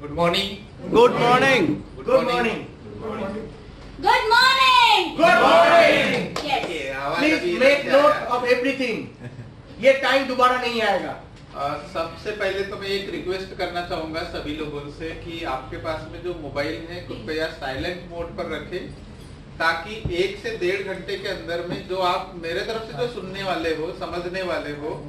Good morning. Good morning. Good morning. Good morning. Good morning. Yes. Please make note of everything. ये time दोबारा नहीं आएगा। सबसे पहले तो मैं एक रिक्वेस्ट करना चाहूंगा सभी लोगों से कि आपके पास में जो मोबाइल है कृपया साइलेंट मोड पर रखें, ताकि 1 से 1.5 घंटे के अंदर में जो आप मेरे तरफ से जो सुनने वाले हो, समझने वाले हो,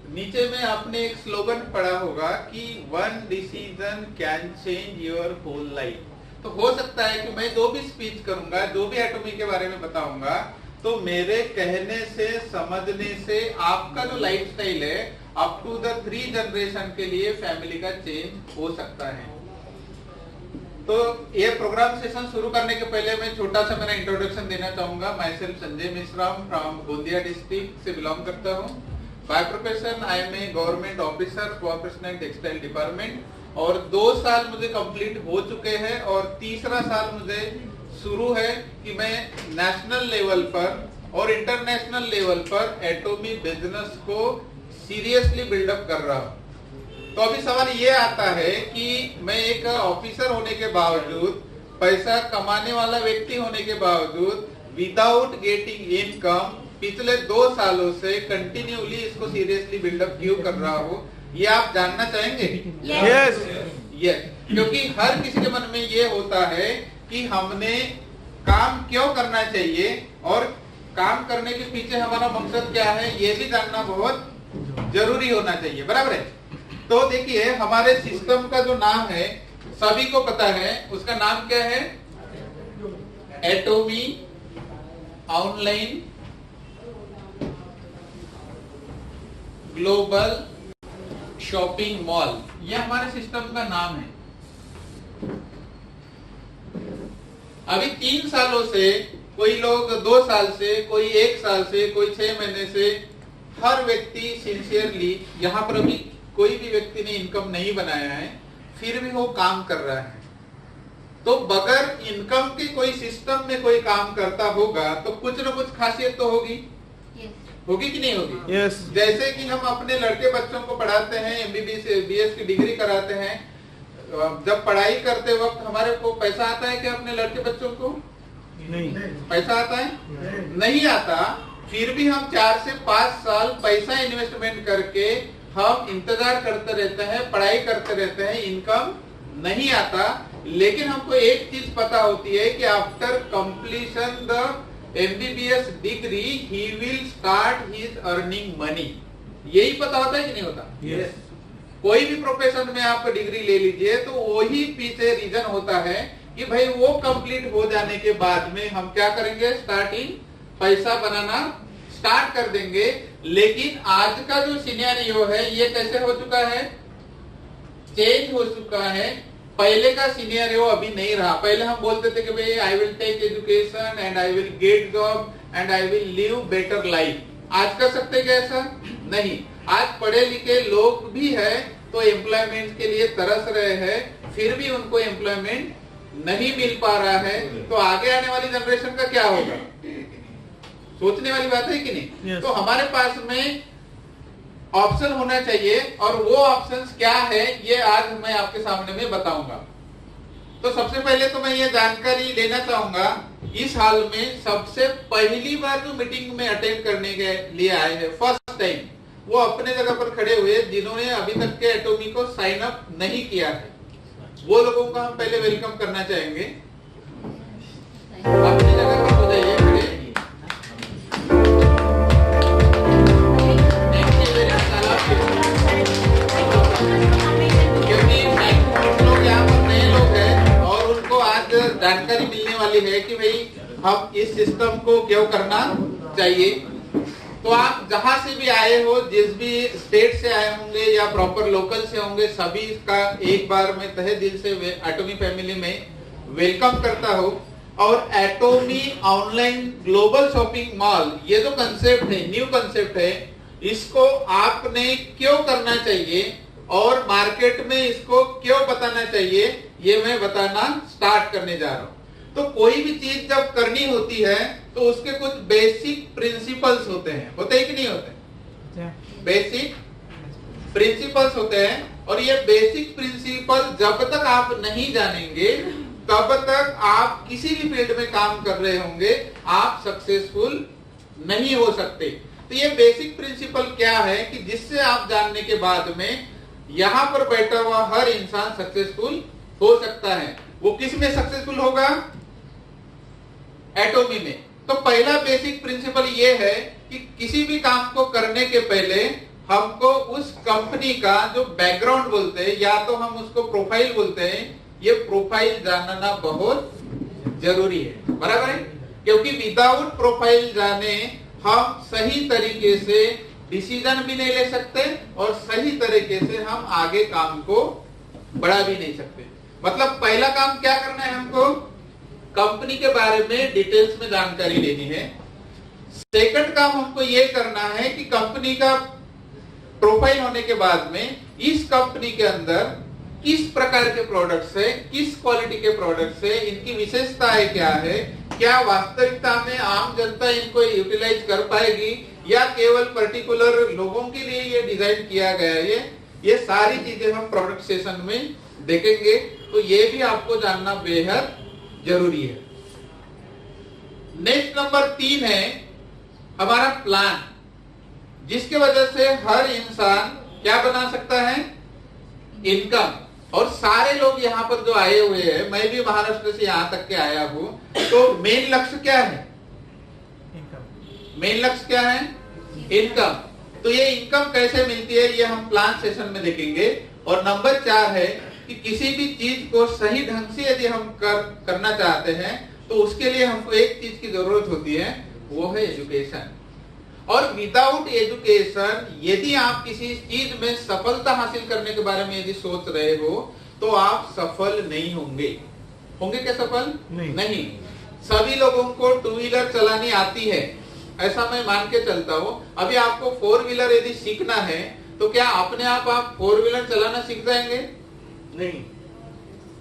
नीचे में आपने एक स्लोगन पढ़ा होगा कि 1 decision can change your whole life. तो हो सकता है कि मैं जो भी स्पीच करूंगा, जो भी एटॉमी के बारे में बताऊंगा, तो मेरे कहने से, समझने से आपका जो लाइफस्टाइल है अप टू द 3 जनरेशन के लिए फैमिली का चेंज हो सकता है। तो ये प्रोग्राम सेशन शुरू करने के पहले मैं छोटा सा मेरा इंट्रोडक्शन देना चाहूंगा। Myself Sanjay Mishra from Gondia district से बिलोंग करता हूँ। By profession I am a government officer, cooperation textile department, और 2 साल मुझे कंप्लीट हो चुके हैं और तीसरा साल मुझे शुरू है कि मैं नेशनल लेवल पर और इंटरनेशनल लेवल पर एटॉमी बिजनेस को सीरियसली बिल्डअप कर रहा हूँ। तो अभी सवाल ये आता है कि मैं एक ऑफिसर होने के बावजूद, पैसा कमाने वाला व्यक्ति होने के बावजूद, विदाउट गेटिंग इनकम पिछले 2 सालों से कंटिन्यूली इसको सीरियसली बिल्डअप क्यों कर रहा हूँ, ये आप जानना चाहेंगे? यस। यस, क्योंकि हर किसी के मन में ये होता है कि हमने काम क्यों करना चाहिए और काम करने के पीछे हमारा मकसद क्या है, ये भी जानना बहुत जरूरी होना चाहिए। बराबर है? तो देखिए, हमारे सिस्टम का जो नाम है सभी को पता है, उसका नाम क्या है? एटॉमी ऑनलाइन ग्लोबल शॉपिंग मॉल, यह हमारे सिस्टम का नाम है। अभी 3 सालों से, कोई लोग 2 साल से, कोई 1 साल से, कोई 6 महीने से, हर व्यक्ति सिंसियरली, यहाँ पर अभी कोई भी व्यक्ति ने इनकम नहीं बनाया है, फिर भी वो काम कर रहा है। तो बगैर इनकम के कोई सिस्टम में कोई काम करता होगा तो कुछ न कुछ खासियत तो होगी। होगी कि नहीं होगी? यस। जैसे कि हम अपने लड़के बच्चों को पढ़ाते हैं, MBBS BS की डिग्री कराते हैं, जब पढ़ाई करते वक्त हमारे को पैसा आता है क्या अपने लड़के बच्चों को? नहीं। पैसा आता है? नहीं आता। फिर भी हम 4 से 5 साल पैसा इन्वेस्टमेंट करके हम इंतजार करते रहते हैं, पढ़ाई करते रहते हैं, इनकम नहीं आता। लेकिन हमको एक चीज पता होती है कि after completion the MBBS degree he will start his earning money. यही पता होता है कि नहीं होता? यस। कोई भी प्रोफेशन में आप डिग्री ले लीजिए तो वही पीछे रीजन होता है कि भाई वो कंप्लीट हो जाने के बाद में हम क्या करेंगे? स्टार्टिंग पैसा बनाना स्टार्ट कर देंगे। लेकिन आज का जो सिनेरियो है ये कैसे हो चुका है? चेंज हो चुका है। पहले का सिनेरियो अभी नहीं रहा। पहले हम बोलते थे कि भाई I will take education and I will get job and I will live better life. आज कर सकते क्या ऐसा? नहीं। आज पढ़े लिखे लोग भी है तो एम्प्लॉयमेंट के लिए तरस रहे हैं, फिर भी उनको एम्प्लॉयमेंट नहीं मिल पा रहा है। तो आगे आने वाली जनरेशन का क्या होगा? सोचने वाली बात है कि नहीं? yes. तो हमारे पास में ऑप्शन होना चाहिए, और वो ऑप्शंस क्या है ये आज मैं आपके सामने में बताऊंगा। तो सबसे पहले तो मैं ये जानकारी लेना चाहूंगा, इस हाल में सबसे पहली बार जो मीटिंग में अटेंड करने के लिए आए हैं फर्स्ट टाइम, वो अपने जगह पर खड़े हुए जिन्होंने अभी तक के एटॉमी को साइन अप नहीं किया है, वो लोगों को हम पहले वेलकम करना चाहेंगे। अपनी जगह पर हो जाइए खड़े। क्योंकि लोग यहाँ पर नए लोग हैं और उनको आज जानकारी मिलने वाली है कि भाई हम इस सिस्टम को क्यों करना चाहिए। तो आप जहां से भी आए हो, जिस भी स्टेट से आए होंगे या प्रॉपर लोकल से होंगे, सभी का एक बार मैं तहे दिल से एटॉमी फैमिली में वेलकम करता हूं। और एटॉमी ऑनलाइन ग्लोबल शॉपिंग मॉल, ये जो कंसेप्ट है, न्यू कंसेप्ट है, इसको आपने क्यों करना चाहिए और मार्केट में इसको क्यों बताना चाहिए, ये मैं बताना स्टार्ट करने जा रहा हूं। तो कोई भी चीज जब करनी होती है तो उसके कुछ बेसिक प्रिंसिपल्स होते हैं, होते हैं कि नहीं होते? बेसिक प्रिंसिपल्स होते हैं और ये बेसिक प्रिंसिपल जब तक आप नहीं जानेंगे तब तक आप किसी भी फील्ड में काम कर रहे होंगे, आप सक्सेसफुल नहीं हो सकते। तो ये बेसिक प्रिंसिपल क्या है कि जिससे आप जानने के बाद में यहां पर बैठा हुआ हर इंसान सक्सेसफुल हो सकता है। वो किस में सक्सेसफुल होगा? एटॉमी में। तो पहला बेसिक प्रिंसिपल ये है कि किसी भी काम को करने के पहले हमको उस कंपनी का जो बैकग्राउंड बोलते हैं या तो हम उसको प्रोफाइल बोलते हैं, ये प्रोफाइल जानना बहुत जरूरी है, बराबर है? क्योंकि विदाउट प्रोफाइल जाने हम सही तरीके से डिसीजन भी नहीं ले सकते और सही तरीके से हम आगे काम को बढ़ा भी नहीं सकते। मतलब पहला काम क्या करना है? हमको कंपनी के बारे में डिटेल्स में जानकारी लेनी है। सेकंड काम हमको ये करना है कि कंपनी का प्रोफाइल होने के बाद में इस कंपनी के अंदर किस प्रकार के प्रोडक्ट्स है, किस क्वालिटी के प्रोडक्ट्स है, इनकी विशेषताएं क्या है, क्या वास्तविकता में आम जनता इनको यूटिलाइज कर पाएगी या केवल पर्टिकुलर लोगों के लिए ये डिजाइन किया गया है, ये सारी चीजें हम प्रोडक्ट सेशन में देखेंगे। तो ये भी आपको जानना बेहद जरूरी है। नेक्स्ट नंबर 3 है हमारा प्लान, जिसके वजह से हर इंसान क्या बना सकता है? इनकम। और सारे लोग यहाँ पर जो आए हुए हैं, मैं भी महाराष्ट्र से यहाँ तक के आया हूं, तो मेन लक्ष्य क्या है? मेन लक्ष्य क्या है? इनकम। तो ये इनकम कैसे मिलती है ये हम प्लान सेशन में देखेंगे। और नंबर 4 है कि किसी भी चीज को सही ढंग से यदि हम करना चाहते हैं तो उसके लिए हमको एक चीज की जरूरत होती है, वो है एजुकेशन। और विदाउट एजुकेशन यदि आप किसी चीज में सफलता हासिल करने के बारे में यदि सोच रहे हो तो आप सफल नहीं होंगे। होंगे क्या सफल? नहीं। सभी लोगों को 2 व्हीलर चलानी आती है, ऐसा मैं मान के चलता हूं। अभी आपको 4 व्हीलर यदि सीखना है तो क्या अपने आप 4 व्हीलर चलाना सीख जाएंगे? नहीं।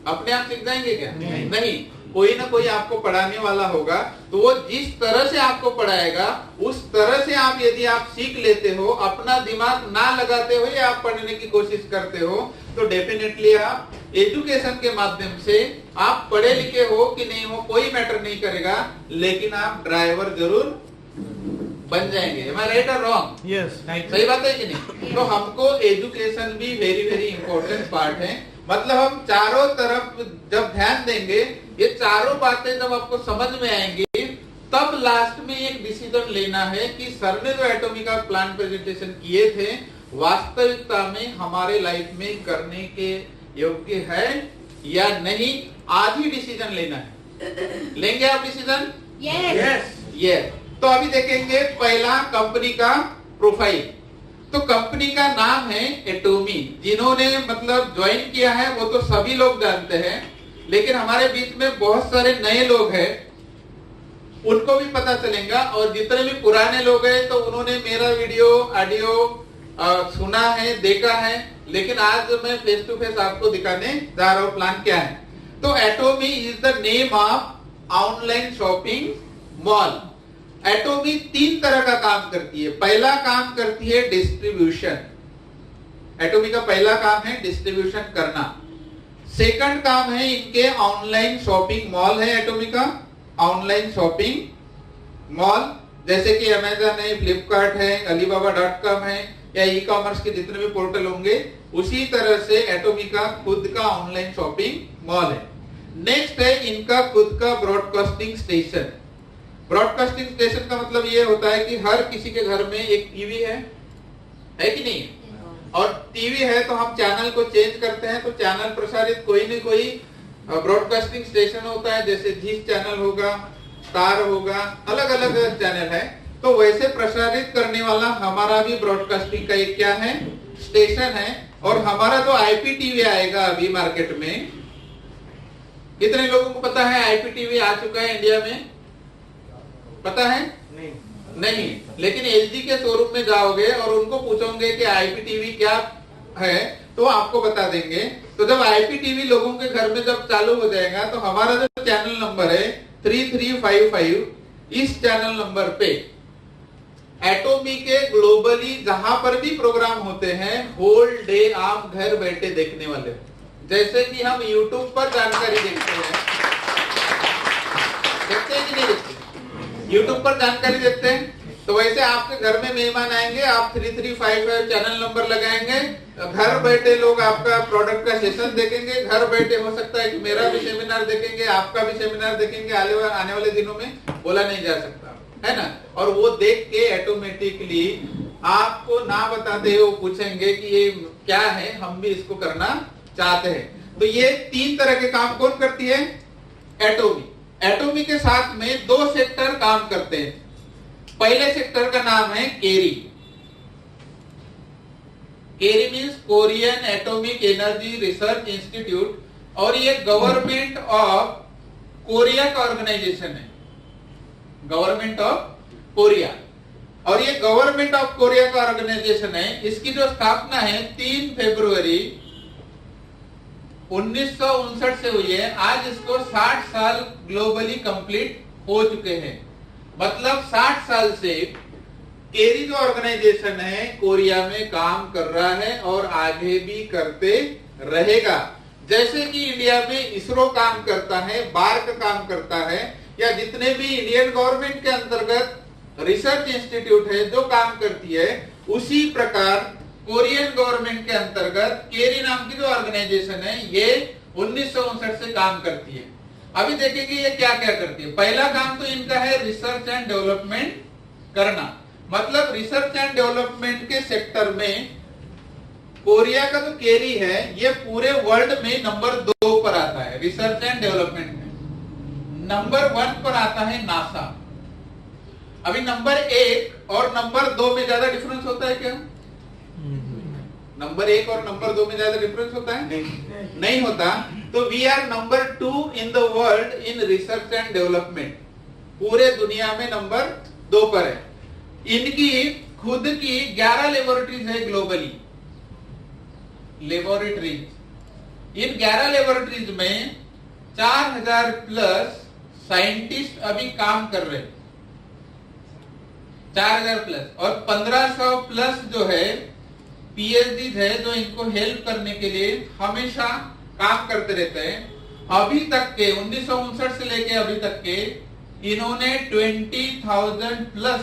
अपने आप सीख जाएंगे क्या? नहीं। कोई ना कोई आपको पढ़ाने वाला होगा, तो वो जिस तरह से आपको पढ़ाएगा उस तरह से आप यदि आप सीख लेते हो, अपना दिमाग ना लगाते हुए आप पढ़ने की कोशिश करते हो, तो डेफिनेटली आप एजुकेशन के माध्यम से आप पढ़े लिखे हो कि नहीं हो कोई मैटर नहीं करेगा, लेकिन आप ड्राइवर जरूर बन जाएंगे। Am I right or wrong? Yes. सही बात है कि नहीं? तो हमको एजुकेशन भी वेरी वेरी इंपॉर्टेंट पार्ट है। मतलब हम चारों तरफ जब ध्यान देंगे, ये चारों बातें जब आपको समझ में आएंगी, तब लास्ट में एक डिसीजन लेना है कि सर ने जो एटॉमी का प्लान प्रेजेंटेशन किए थे वास्तविकता में हमारे लाइफ में करने के योग्य है या नहीं। आज ही डिसीजन लेना है। लेंगे आप डिसीजन? यस। तो अभी देखेंगे पहला कंपनी का प्रोफाइल। तो कंपनी का नाम है एटॉमी। जिन्होंने मतलब ज्वाइन किया है वो तो सभी लोग जानते हैं, लेकिन हमारे बीच में बहुत सारे नए लोग हैं, उनको भी पता चलेगा। और जितने भी पुराने लोग हैं तो उन्होंने मेरा वीडियो ऑडियो सुना है, देखा है, लेकिन आज मैं फेस टू फेस आपको दिखाने जा रहा हूं प्लान क्या है। तो एटॉमी is the name of online shopping mall. एटॉमी 3 तरह का काम करती है। पहला काम करती है डिस्ट्रीब्यूशन। एटॉमी का पहला काम है डिस्ट्रीब्यूशन करना। सेकंड काम है इनके ऑनलाइन शॉपिंग मॉल है। एटॉमी का ऑनलाइन शॉपिंग मॉल जैसे कि अमेजन है, फ्लिपकार्ट है, alibaba.com है या ई कॉमर्स के जितने भी पोर्टल होंगे, उसी तरह से एटॉमी का खुद का ऑनलाइन शॉपिंग मॉल है। नेक्स्ट है इनका खुद का ब्रॉडकास्टिंग स्टेशन। ब्रॉडकास्टिंग स्टेशन का मतलब ये होता है कि हर किसी के घर में एक टीवी है कि नहीं? और टीवी है तो हम चैनल को चेंज करते हैं, तो चैनल प्रसारित कोई न कोई ब्रॉडकास्टिंग स्टेशन होता है, जैसे जी चैनल होगा, स्टार होगा, अलग अलग चैनल है। तो वैसे प्रसारित करने वाला हमारा भी ब्रॉडकास्टिंग का एक क्या है? स्टेशन है। और हमारा जो आईपीटीवी आएगा अभी मार्केट में, कितने लोगों को पता है आईपीटीवी आ चुका है इंडिया में? पता है? नहीं। लेकिन एलजी के शोरूम में जाओगे और उनको पूछोगे कि आईपीटीवी क्या है तो आपको बता देंगे। तो जब आईपीटीवी लोगों के घर में जब चालू हो जाएगा तो हमारा जो चैनल नंबर है 3355, इस चैनल नंबर पे एटोमी के ग्लोबली जहां पर भी प्रोग्राम होते हैं होल डे आप घर बैठे देखने वाले हो। जैसे कि हम YouTube पर जानकारी देखते हैं कि नहीं देखते? YouTube पर जानकारी देखते हैं, तो वैसे आपके घर में मेहमान आएंगे, आप 3355 चैनल नंबर लगाएंगे, घर बैठे लोग आपका प्रोडक्ट का सेशन देखेंगे, घर बैठे हो सकता है कि मेरा भी सेमिनार देखेंगे, आपका भी सेमिनार देखेंगे, आने वाले दिनों में बोला नहीं जा सकता, है ना। और वो देख के ऑटोमेटिकली आपको ना बताते हुए पूछेंगे कि ये क्या है, हम भी इसको करना चाहते हैं। तो ये 3 तरह के काम कौन करती है? एटोमी। एटोमी के साथ में 2 सेक्टर काम करते हैं। पहले सेक्टर का नाम है KERI. KERI means Korean atomic energy research institute, और ये गवर्नमेंट ऑफ कोरिया का ऑर्गेनाइजेशन है, गवर्नमेंट ऑफ कोरिया। और ये गवर्नमेंट ऑफ कोरिया का ऑर्गेनाइजेशन है। इसकी जो स्थापना है 3 फरवरी 1959 से हुई है। आज इसको 60 साल ग्लोबली कंप्लीट हो चुके हैं। मतलब 60 साल से केरी जो ऑर्गेनाइजेशन है कोरिया में काम कर रहा है और आगे भी करते रहेगा। जैसे कि इंडिया में इसरो काम करता है, बार्क काम करता है, या जितने भी इंडियन गवर्नमेंट के अंतर्गत रिसर्च इंस्टीट्यूट है जो काम करती है, उसी प्रकार कोरियन गवर्नमेंट के अंतर्गत केरी नाम की जो ऑर्गेनाइजेशन है ये 1959 से काम करती है। अभी देखेंगे ये क्या क्या करती है। पहला काम तो इनका है रिसर्च एंड डेवलपमेंट करना। मतलब रिसर्च एंड डेवलपमेंट के सेक्टर में कोरिया का जो केरी है ये पूरे वर्ल्ड में नंबर 2 पर आता है। रिसर्च एंड डेवलपमेंट में नंबर 1 पर आता है नासा। अभी नंबर 1 और नंबर 2 में ज्यादा डिफरेंस होता है क्या? नंबर 1 और नंबर 2 में ज्यादा डिफरेंस होता है? नहीं होता। तो we are number 2 in the world in research and development. पूरे दुनिया में नंबर 2 पर है। इनकी खुद की 11 लेबोरेटरीज है ग्लोबली। लेबोरेटरीज, इन 11 लेबोरेटरीज में 4000 प्लस साइंटिस्ट अभी काम कर रहे हैं। 4000 प्लस, और 1500 प्लस जो है पीएचडी है जो इनको हेल्प करने के लिए हमेशा काम करते रहते हैं। अभी तक के 1959 से लेके अभी तक के इन्होंने 20,000 प्लस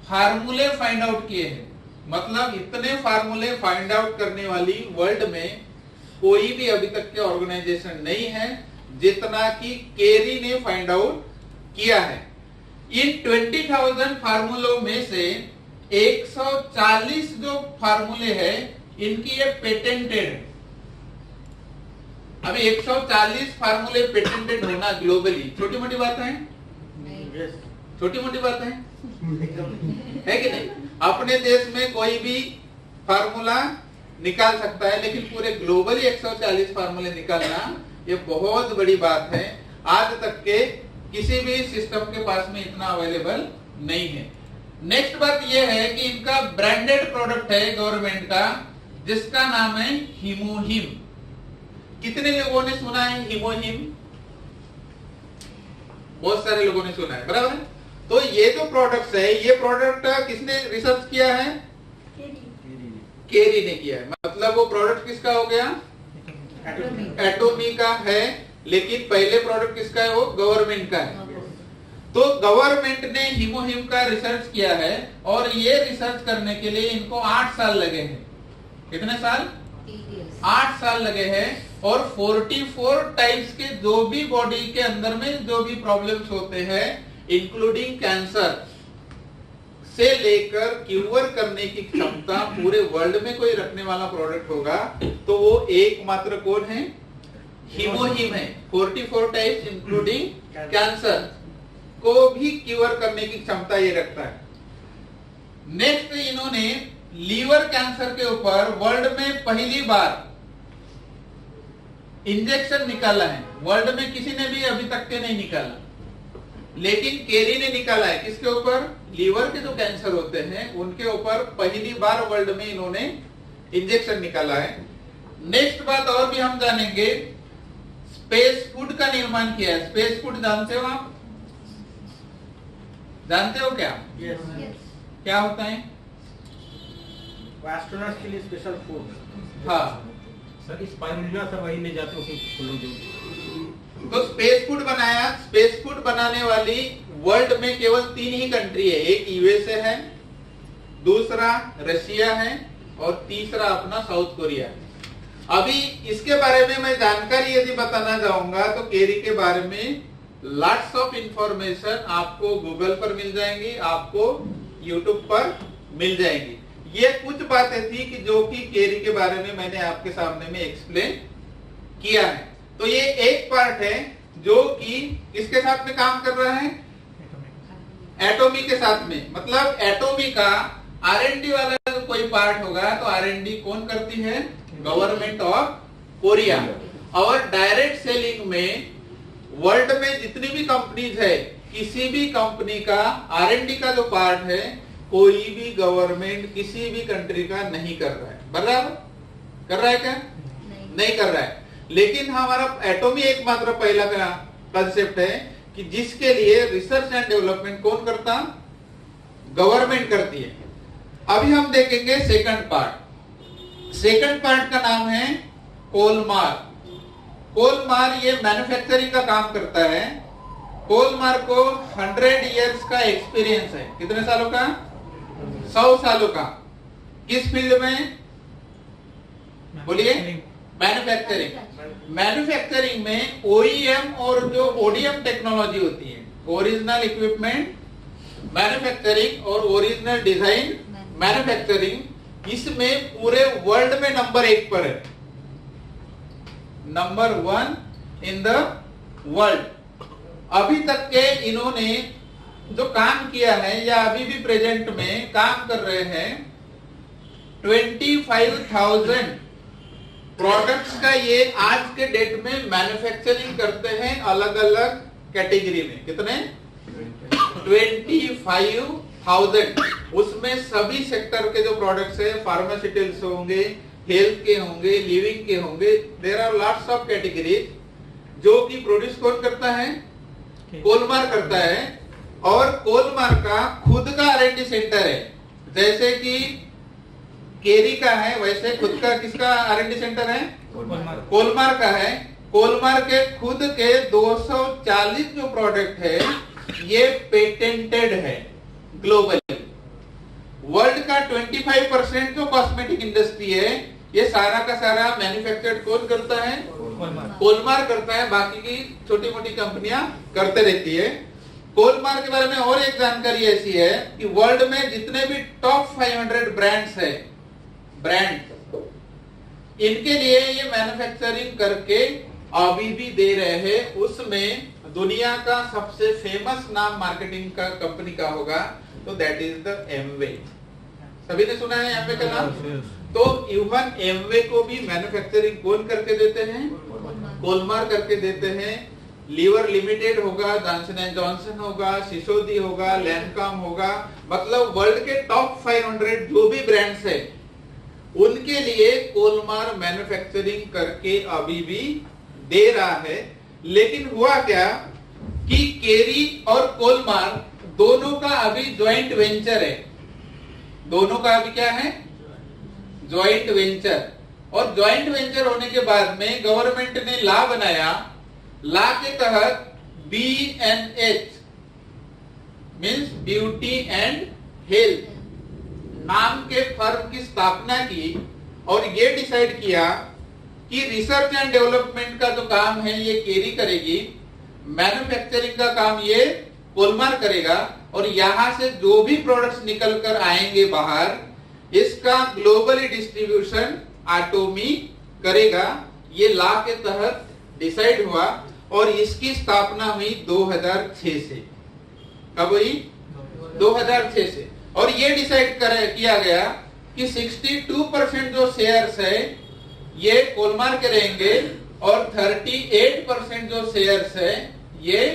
फार्मूले फाइंड आउट किए हैं। मतलब इतने फार्मूले फाइंड आउट करने वाली वर्ल्ड में कोई भी अभी तक के ऑर्गेनाइजेशन नहीं है जितना कि केरी ने फाइंड आउट किया है। इन 20,000 फार्मूलों में से 140 जो फार्मूले हैं इनकी ये पेटेंटेड। अभी 140 फार्मूले पेटेंटेड होना ग्लोबली छोटी मोटी बात है? छोटी मोटी बात है कि नहीं? अपने देश में कोई भी फार्मूला निकाल सकता है, लेकिन पूरे ग्लोबली 140 फार्मूले निकालना ये बहुत बड़ी बात है। आज तक के किसी भी सिस्टम के पास में इतना अवेलेबल नहीं है। नेक्स्ट बात यह है कि इनका ब्रांडेड प्रोडक्ट है गवर्नमेंट का, जिसका नाम है हीमोहिम। कितने लोगों ने सुना है हीमोहिम? बहुत सारे लोगों ने सुना है, बराबर है। तो ये जो प्रोडक्ट्स है, ये प्रोडक्ट किसने रिसर्च किया है? केरी ने किया है। मतलब वो प्रोडक्ट किसका हो गया? एटोमी का है, लेकिन पहले प्रोडक्ट किसका है? वो गवर्नमेंट का है। तो गवर्नमेंट ने हीमोहिम का रिसर्च किया है, और ये रिसर्च करने के लिए इनको 8 साल लगे हैं। कितने साल? 8 साल लगे हैं। और 44 टाइप्स के जो भी बॉडी के अंदर में जो भी प्रॉब्लम्स होते हैं, इंक्लूडिंग कैंसर से लेकर क्यूर करने की क्षमता पूरे वर्ल्ड में कोई रखने वाला प्रोडक्ट होगा तो वो एकमात्र कौन है? हीमोहिम है। 44 टाइप्स इंक्लूडिंग कैंसर को भी क्यूर करने की क्षमता ये रखता है। नेक्स्ट इन्होंने लीवर कैंसर के ऊपर वर्ल्ड में पहली बार इंजेक्शन निकाला है। वर्ल्ड में किसी ने भी अभी तक के नहीं निकाला, लेकिन केरी ने निकाला है। किसके ऊपर? लीवर के जो कैंसर होते हैं उनके ऊपर पहली बार वर्ल्ड में इन्होंने इंजेक्शन निकाला है। नेक्स्ट बात और भी हम जानेंगे, स्पेस फूड का निर्माण किया है। स्पेस फूड जानते हो आप? जानते हो क्या? Yes. क्या होता है? एस्ट्रोनॉट्स के लिए स्पेशल फूड। हाँ, सर स्पाइरुलिना सब वही ले जाते हो कि लोग जो तो स्पेस फूड बनाया। स्पेस फूड बनाने वाली वर्ल्ड में केवल 3 ही कंट्री है। एक यूएसए है, दूसरा रशिया है और तीसरा अपना साउथ कोरिया है। अभी इसके बारे में मैं जानकारी यदि बताना चाहूंगा तो केरी के बारे में लॉट्स ऑफ इंफॉर्मेशन आपको गूगल पर मिल जाएंगी, आपको यूट्यूब पर मिल जाएंगी। ये कुछ बातें थी कि जो कि केरी के बारे में मैंने आपके सामने में एक्सप्लेन किया है। तो ये एक पार्ट है जो कि किसके साथ में काम कर रहा है? एटॉमी के साथ में। मतलब एटॉमी का R&D वाला जो कोई पार्ट होगा तो R&D कौन करती है? Government of Korea. और डायरेक्ट सेलिंग में वर्ल्ड में जितनी भी कंपनीज है, किसी भी कंपनी का R&D का जो पार्ट है कोई भी गवर्नमेंट किसी भी कंट्री का नहीं कर रहा है। बराबर कर रहा है क्या? नहीं कर रहा है। लेकिन हमारा एटॉमी एकमात्र पहला का कंसेप्ट है कि जिसके लिए रिसर्च एंड डेवलपमेंट कौन करता? गवर्नमेंट करती है। अभी हम देखेंगे सेकंड पार्ट। सेकंड पार्ट का नाम है कोलमार। कोलमार ये मैन्युफैक्चरिंग का काम करता है। कोलमार को 100 इयर्स का एक्सपीरियंस है। कितने सालों का? 100 सालों का। किस फील्ड में? बोलिए। मैन्युफैक्चरिंग। मैन्युफैक्चरिंग में OEM और जो ODM टेक्नोलॉजी होती है, ओरिजिनल इक्विपमेंट मैन्युफैक्चरिंग और ओरिजिनल डिजाइन मैन्युफैक्चरिंग, इसमें पूरे वर्ल्ड में नंबर 1 पर है। Number 1 in the world. अभी तक के इन्होंने जो काम किया है या अभी भी प्रेजेंट में काम कर रहे हैं 25,000 प्रोडक्ट्स का ये आज के डेट में मैन्युफैक्चरिंग करते हैं अलग अलग कैटेगरी में। कितने? 25,000। उसमें सभी सेक्टर के जो प्रोडक्ट्स है, फार्मास्यूटिकल्स होंगे, हेल्थ के होंगे, लिविंग के होंगे, there are lots of categories जो कि प्रोड्यूस कौन करता है? कोलमार करता है। और कोलमार का खुद का R&D सेंटर है। जैसे कि केरी का है वैसे खुद का किसका R&D सेंटर है? कोलमार का है। कोलमार के खुद के 240 जो प्रोडक्ट है ये पेटेंटेड है ग्लोबली। वर्ल्ड का 25% जो कॉस्मेटिक इंडस्ट्री है ये सारा का सारा मैन्युफैक्चर्ड कौन करता है? कोलमार करता है। बाकी की छोटी मोटी कंपनियां करते रहती है। कोलमार के बारे में और एक जानकारी ऐसी है कि वर्ल्ड में जितने भी टॉप 500 ब्रांड्स है, इनके लिए ये मैन्युफैक्चरिंग करके अभी भी दे रहे हैं। उसमें दुनिया का सबसे फेमस नाम मार्केटिंग का कंपनी का होगा तो दैट इज द एमवे। सभी ने सुना है एमवे का नाम? तो इवन एमवे को भी मैन्युफैक्चरिंग कौन करके देते हैं? कोलमार करके देते हैं। लीवर लिमिटेड होगा, जॉनसन एंड जॉनसन होगा, सिसोदी होगा, लैंडकॉम होगा। मतलब वर्ल्ड के टॉप 500 जो भी ब्रांड्स है उनके लिए कोलमार मैन्युफैक्चरिंग करके अभी भी दे रहा है। लेकिन हुआ क्या कि केरी और कोलमार दोनों का अभी ज्वाइंट वेंचर है। दोनों का अभी क्या है? Joint venture. और ज्वाइंट वेंचर होने के बाद में गवर्नमेंट ने लॉ बनाया। लॉ के तहत BNH means beauty and health नाम के फर्म की स्थापना की और ये डिसाइड किया कि रिसर्च एंड डेवलपमेंट का जो काम है ये केरी करेगी, मैन्युफैक्चरिंग का काम ये कोलमार करेगा और यहां से जो भी प्रोडक्ट्स निकल कर आएंगे बाहर इसका ग्लोबली डिस्ट्रीब्यूशन एटॉमी करेगा। ये लॉ के तहत डिसाइड हुआ और इसकी स्थापना हुई 2006 से। कब हुई? 2006 से। और ये डिसाइड किया गया कि 62% जो शेयर्स है ये कोलमार के रहेंगे और 38% जो शेयर्स है ये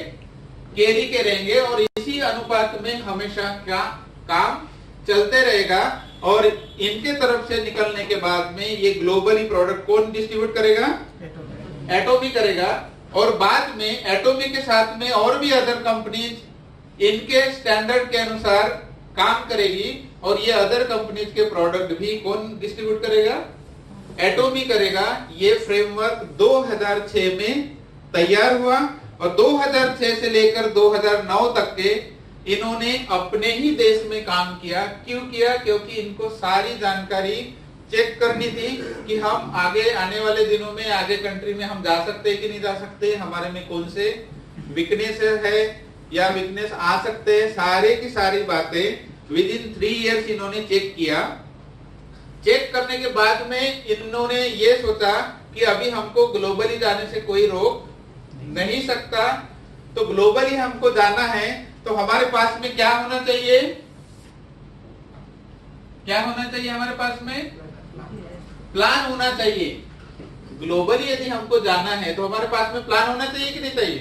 केरी के रहेंगे। और इसी अनुपात में हमेशा क्या काम चलते रहेगा। और इनके तरफ से निकलने के बाद में ये ग्लोबली प्रोडक्ट कौन डिस्ट्रीब्यूट करेगा? एटॉमी करेगा। और बाद में एटॉमी के साथ में और भी अदर कंपनीज इनके स्टैंडर्ड के अनुसार काम करेगी और ये अदर कंपनीज के प्रोडक्ट भी कौन डिस्ट्रीब्यूट करेगा? एटोमी करेगा। ये फ्रेमवर्क 2006 में तैयार हुआ और 2006 से लेकर 2009 तक के इन्होंने अपने ही देश में काम किया। क्यों किया? क्योंकि इनको सारी जानकारी चेक करनी थी कि हम आगे आने वाले दिनों में आगे कंट्री में हम जा सकते हैं कि नहीं जा सकते, हमारे में कौन से वीकनेस है या वीकनेस आ सकते हैं, सारे की सारी बातें विद इन 3 इयर्स इन्होंने चेक किया। चेक करने के बाद में इन्होंने ये सोचा कि अभी हमको ग्लोबली जाने से कोई रोक नहीं सकता, तो ग्लोबली हमको जाना है तो हमारे पास में क्या होना चाहिए? क्या होना चाहिए हमारे पास में? प्लान होना चाहिए। ग्लोबली यदि हमको जाना है तो हमारे पास में प्लान होना चाहिए कि नहीं चाहिए?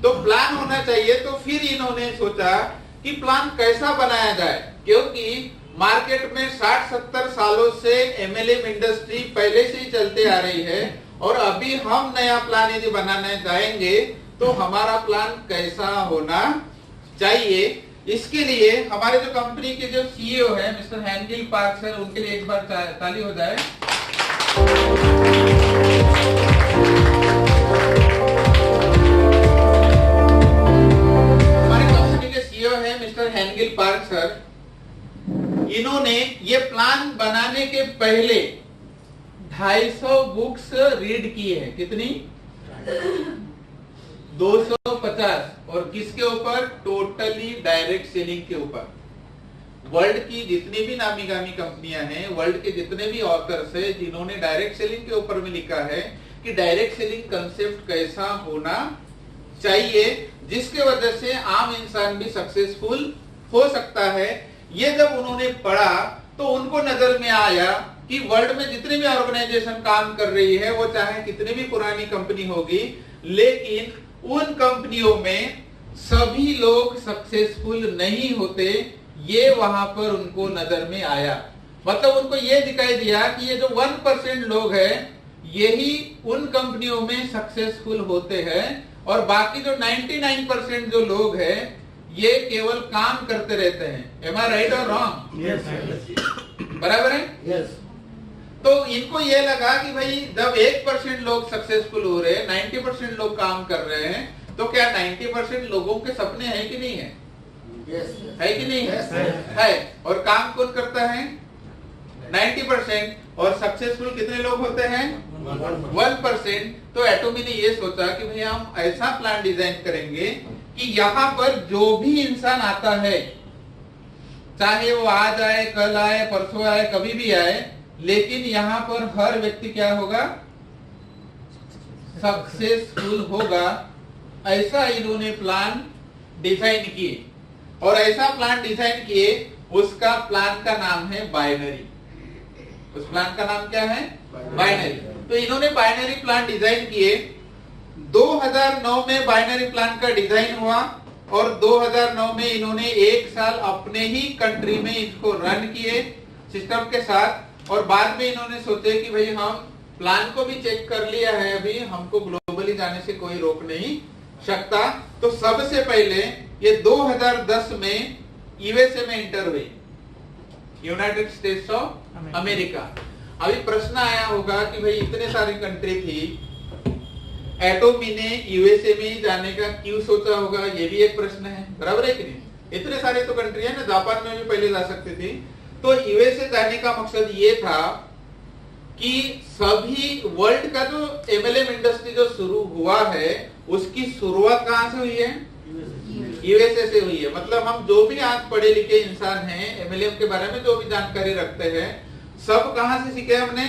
तो प्लान होना चाहिए। तो फिर इन्होंने सोचा कि प्लान कैसा बनाया जाए, क्योंकि मार्केट में 60-70 सालों से एमएलएम इंडस्ट्री पहले से ही चलते आ रही है और अभी हम नया प्लान यदि बनाने जाएंगे तो हमारा प्लान कैसा होना चाहिए। इसके लिए हमारे जो कंपनी के जो सीईओ है मिस्टर हैंगिल पार्क सर, उनके लिए एक बार ताली हो जाए। हमारे कंपनी के सीईओ है मिस्टर हैंगिल पार्क सर। इन्होंने ये प्लान बनाने के पहले 250 बुक्स रीड की है। कितनी? 250। और किसके ऊपर? टोटली डायरेक्ट सेलिंग के ऊपर। वर्ल्ड की जितनी भी नामी गामी कंपनियां हैं, वर्ल्ड के जितने भी ऑथर्स हैं जिन्होंने डायरेक्ट सेलिंग के ऊपर में लिखा है कि डायरेक्ट सेलिंग कंसेप्ट कैसा होना चाहिए जिसके वजह से आम इंसान भी सक्सेसफुल हो सकता है। ये जब उन्होंने पढ़ा तो उनको नजर में आया कि वर्ल्ड में जितनी भी ऑर्गेनाइजेशन काम कर रही है वो चाहे कितनी भी पुरानी कंपनी होगी, लेकिन उन कंपनियों में सभी लोग सक्सेसफुल नहीं होते। ये वहां पर उनको नजर में आया। मतलब उनको ये दिखाई दिया कि ये जो 1% लोग हैं यही उन कंपनियों में सक्सेसफुल होते हैं और बाकी जो 99% जो लोग हैं ये केवल काम करते रहते हैं। एम आई राइट और रॉन्ग? बराबर है? यस। तो इनको ये लगा कि भाई जब 1% लोग सक्सेसफुल हो रहे हैं, 90% लोग काम कर रहे हैं, तो क्या 90% लोगों के सपने हैं कि नहीं है? यस। है कि नहीं Yes, है? है। और काम कौन करता है? 90%। और सक्सेसफुल कितने लोग होते हैं? 1%। तो एटोमी ने ये सोचा कि भाई हम ऐसा प्लान डिजाइन करेंगे कि यहाँ पर जो भी इंसान आता है, चाहे वो आज आए, कल आए, परसों आए, कभी भी आए, लेकिन यहाँ पर हर व्यक्ति क्या होगा? सक्सेसफुल होगा। ऐसा इन्होंने प्लान डिजाइन किए और ऐसा प्लान डिजाइन किए, उसका प्लान का नाम है बाइनरी। उस प्लान का नाम क्या है? बाइनरी। तो इन्होंने बाइनरी प्लान डिजाइन किए। 2009 में बाइनरी प्लान का डिजाइन हुआ और 2009 में इन्होंने 1 साल अपने ही कंट्री में इसको रन किए सिस्टम के साथ। और बाद में इन्होंने सोचे कि भाई हम प्लान को भी चेक कर लिया है, अभी हमको ग्लोबली जाने से कोई रोक नहीं सकता। तो सबसे पहले ये 2010 में यूएसए में इंटर हुई, यूनाइटेड स्टेट्स ऑफ अमेरिका। अभी प्रश्न आया होगा कि भाई इतने सारी कंट्री थी, एटोमी ने यूएसए में ही जाने का क्यों सोचा होगा? ये भी एक प्रश्न है। बराबर है कि नहीं? इतने सारे तो कंट्री है ना, जापान में भी पहले जा सकती थी। तो यूएसए जाने का मकसद ये था कि सभी वर्ल्ड का जो एमएलएम इंडस्ट्री जो शुरू हुआ है उसकी शुरुआत कहां से हुई है? यूएसए से हुई है। मतलब हम जो भी आज पढ़े लिखे इंसान हैं, एमएलएम के बारे में जो भी जानकारी रखते हैं, सब कहां से सीखे हमने?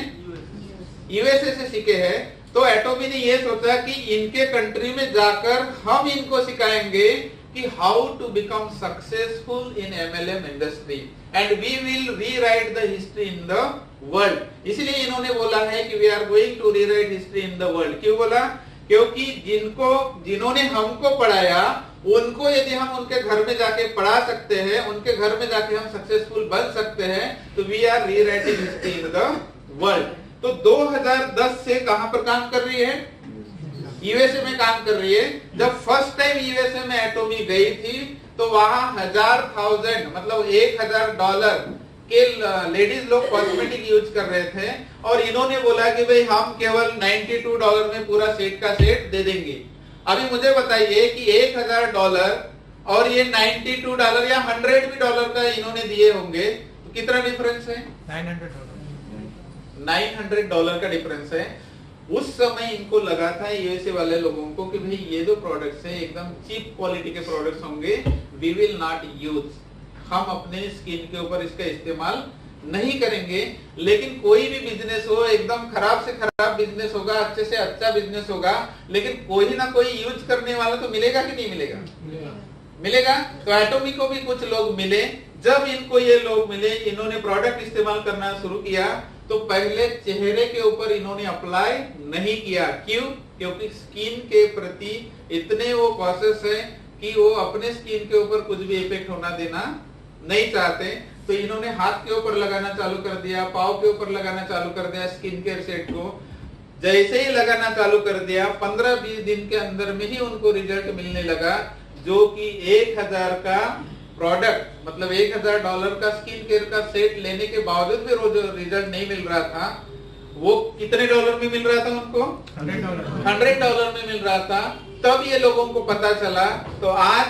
यूएसए से सीखे हैं। तो एटोमी ने ये सोचा कि इनके कंट्री में जाकर हम इनको सिखाएंगे कि how to become successful in MLM industry and we will rewrite the history in the world. इसलिए इन्होंने बोला है कि we are going to rewrite history in the world. क्यों बोला? क्योंकि जिन्होंने हमको पढ़ाया उनको यदि हम उनके घर में जाके पढ़ा सकते हैं, उनके घर में जाके हम सक्सेसफुल बन सकते हैं, तो we are rewriting history in the world. तो 2010 से कहां पर काम कर रही है? यूएसए में काम कर रही है। जब फर्स्ट टाइम यूएसए में एटोमी गई थी तो वहां 1000 मतलब $1000 के लेडीज लोग कॉस्मेटिक यूज कर रहे थे और इन्होंने बोला कि भाई हम केवल $92 में पूरा सेट का सेट दे देंगे। अभी मुझे बताइए कि $1000 और ये $92 या $100 का इन्होंने दिए होंगे तो कितना डिफरेंस है? $900 का डिफरेंस है। उस समय इनको लगा था यूएसए वाले लोगों को कि भाई ये जो प्रोडक्ट्स हैं एकदम चीप क्वालिटी के प्रोडक्ट्स होंगे, वी विल नॉट यूज, हम अपने स्किन के ऊपर इसका इस्तेमाल नहीं करेंगे। लेकिन कोई भी बिजनेस हो, एकदम खराब से खराब बिजनेस होगा, अच्छे से अच्छा बिजनेस होगा, लेकिन कोई ना कोई यूज करने वाला तो मिलेगा कि नहीं मिलेगा? मिलेगा। तो एटोमी को भी कुछ लोग मिले। जब इनको ये लोग मिले, इन्होंने प्रोडक्ट इस्तेमाल करना शुरू किया तो पहले चेहरे के ऊपर इन्होंने अप्लाई नहीं किया। क्यों? क्योंकि स्किन के प्रति इतने वो कॉशियस है कि वो अपने स्किन के ऊपर कुछ भी इफेक्ट होना देना नहीं चाहते। तो इन्होंने हाथ के ऊपर लगाना चालू कर दिया, पाँव के ऊपर लगाना चालू कर दिया स्किन केयर सेट को। जैसे ही लगाना चालू कर दिया, 15-20 दिन के अंदर में ही उनको रिजल्ट मिलने लगा, जो कि 1000 का प्रोडक्ट मतलब $1000 का स्किन केयर का सेट लेने के बावजूद भी रोज रिजल्ट नहीं मिल रहा था। वो कितने डॉलर में मिल रहा था उनको? $100 में मिल रहा था। तब ये लोगों को पता चला। तो आज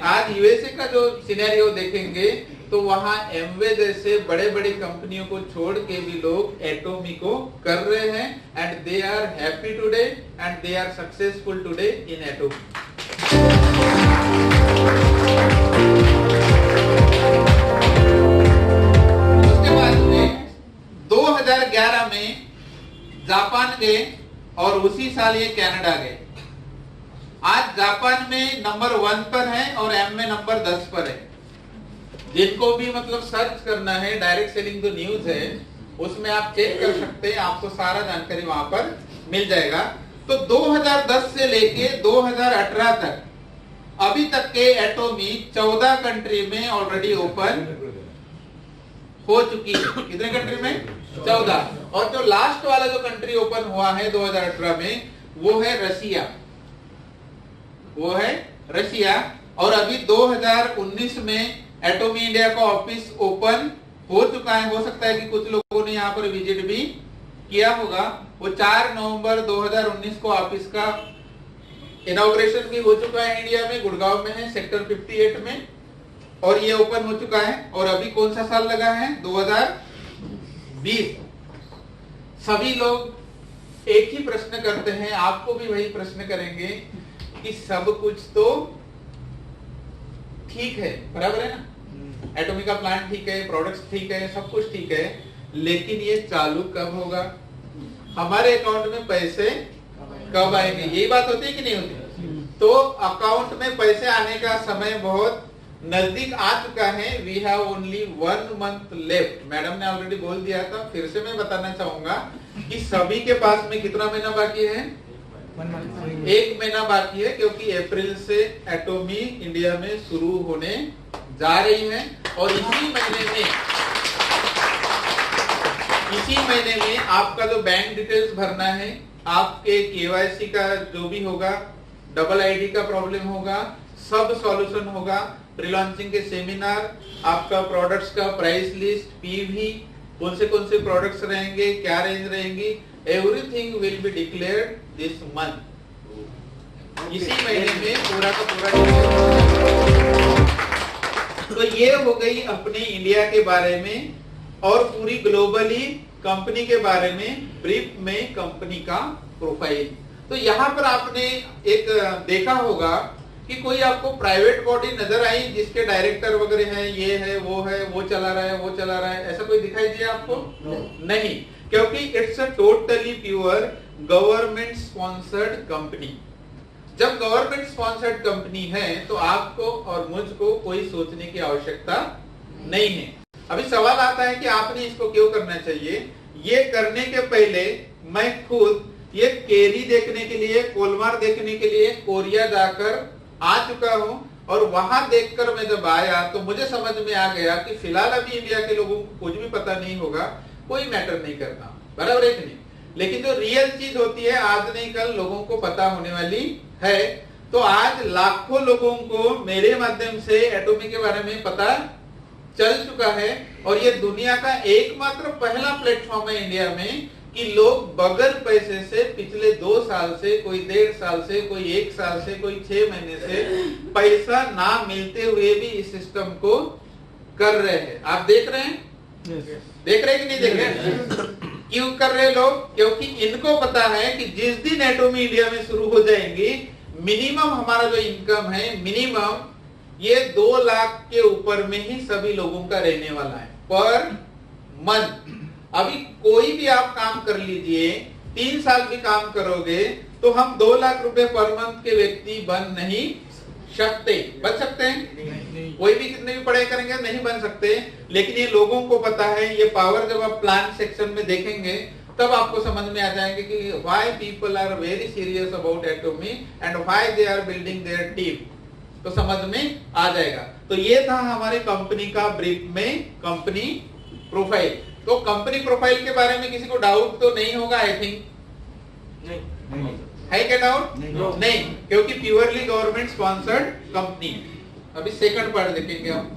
आज यूएसए का जो सिनेरियो देखेंगे तो वहां एमवे जैसे बड़े बड़े कंपनियों को छोड़ के भी लोग एटोमी को कर रहे हैं and they are happy today and they are successful today in Atomy. उसके बाद में 2011 में जापान गए और उसी साल ये कनाडा गए। आज जापान में नंबर 1 पर है और एम में नंबर 10 पर है। जिनको भी मतलब सर्च करना है, डायरेक्ट सेलिंग जो न्यूज है उसमें आप चेक कर सकते हैं, आपको सारा जानकारी वहां पर मिल जाएगा। तो 2010 से लेके 2018 तक अभी तक के एटोमी 14 कंट्री में ऑलरेडी ओपन हो चुकी है। कितने कंट्री में? 14। और जो लास्ट वाला जो कंट्री ओपन हुआ है 2018 में वो है रसिया, और अभी 2019 में एटोमी इंडिया का ऑफिस ओपन हो चुका है। हो सकता है कि कुछ लोगों ने यहाँ पर विजिट भी किया होगा। वो 4 नवंबर 2019 को ऑफिस का इनॉग्रेशन भी हो चुका है। इंडिया में गुड़गांव में है, सेक्टर 58 में, और ये ओपन हो चुका है। और अभी कौन सा साल लगा है? 2020। सभी लोग एक ही प्रश्न करते हैं, आपको भी वही प्रश्न करेंगे कि सब कुछ तो ठीक है, बराबर है ना? एटोमी का प्लांट ठीक है, प्रोडक्ट्स ठीक है, सब कुछ ठीक है, लेकिन ये चालू कब होगा? हमारे अकाउंट में पैसे कब आएंगे? यही बात होती है कि नहीं होती? तो अकाउंट में पैसे आने का समय बहुत नजदीक आ चुका है। We have only 1 month left. Madam ने ऑलरेडी बोल दिया था, फिर से मैं बताना चाहूंगा कि सभी के पास में कितना महीना बाकी है? 1 महीना बाकी है, क्योंकि अप्रैल से एटोमी इंडिया में शुरू होने जा रही है। और इसी महीने में आपका जो बैंक डिटेल्स भरना है, आपके केवाईसी का जो भी होगा, डबल आईडी का प्रॉब्लम होगा, सब सॉल्यूशन होगा। प्री लॉन्चिंग के सेमिनार, आपका प्रोडक्ट्स का प्राइस लिस्ट, पीवी, कौन से प्रोडक्ट्स रहेंगे, क्या रेंज रहेंगी, everything will be declared this month. इसी महीने में पूरा का पूरा। तो ये हो गई अपने इंडिया के बारे में और पूरी ग्लोबली कंपनी के बारे में ब्रीफ में कंपनी का प्रोफाइल। तो यहाँ पर आपने एक देखा होगा कि कोई आपको प्राइवेट बॉडी नजर आई जिसके डायरेक्टर वगैरह हैं, ये है, वो चला रहा है, ऐसा कोई दिखाई दिया आपको? नहीं, क्योंकि it's a totally pure government sponsored company. जब गवर्नमेंट स्पॉन्सर्ड कंपनी है तो आपको और मुझको कोई सोचने की आवश्यकता नहीं है। अभी सवाल आता है कि आपने इसको क्यों करना चाहिए। ये करने के पहले मैं खुद ये केरी देखने के लिए, कोलमार देखने के लिए कोरिया जाकर आ चुका हूं, और वहां देखकर मैं जब आया तो मुझे समझ में आ गया कि फिलहाल अभी इंडिया के लोगों को कुछ भी पता नहीं होगा, कोई मैटर नहीं करता, बराबर है कि नहीं? लेकिन जो रियल चीज होती है आज नहीं कल लोगों को पता होने वाली है। तो आज लाखों लोगों को मेरे माध्यम से एटॉमी के बारे में पता चल चुका है, और ये दुनिया का एकमात्र पहला प्लेटफॉर्म है इंडिया में कि लोग बगैर पैसे से पिछले 2 साल से, कोई 1.5 साल से, कोई 1 साल से, कोई 6 महीने से पैसा ना मिलते हुए भी इस सिस्टम को कर रहे हैं। आप देख रहे हैं? देख रहे हैं कि नहीं देख रहे? क्यों कर रहे लोग? क्योंकि इनको पता है कि जिस दिन एटॉमी इंडिया में शुरू हो जाएंगी, मिनिमम हमारा जो इनकम है, मिनिमम ये 2 लाख के ऊपर में ही सभी लोगों का रहने वाला है पर मंथ। अभी कोई भी आप काम कर लीजिए, 3 साल भी काम करोगे तो हम 2 लाख रुपए पर मंथ के व्यक्ति बन नहीं सकते। बन सकते हैं? कोई भी कितने भी पढ़ाई करेंगे नहीं बन सकते। लेकिन ये लोगों को पता है, ये पावर जब आप प्लान सेक्शन में देखेंगे तब आपको समझ में आ जाएंगे कि why people are very serious about Atomy and why they are building their team, तो समझ में आ जाएगा। तो ये था हमारे कंपनी का ब्रीफ में कंपनी प्रोफाइल। तो कंपनी प्रोफाइल के बारे में किसी को डाउट तो नहीं होगा आई थिंक? नहीं है क्या डाउट? नहीं, क्योंकि प्योरली गवर्नमेंट स्पॉन्सर्ड कंपनी। अभी सेकंड पार्ट देखेंगे हम।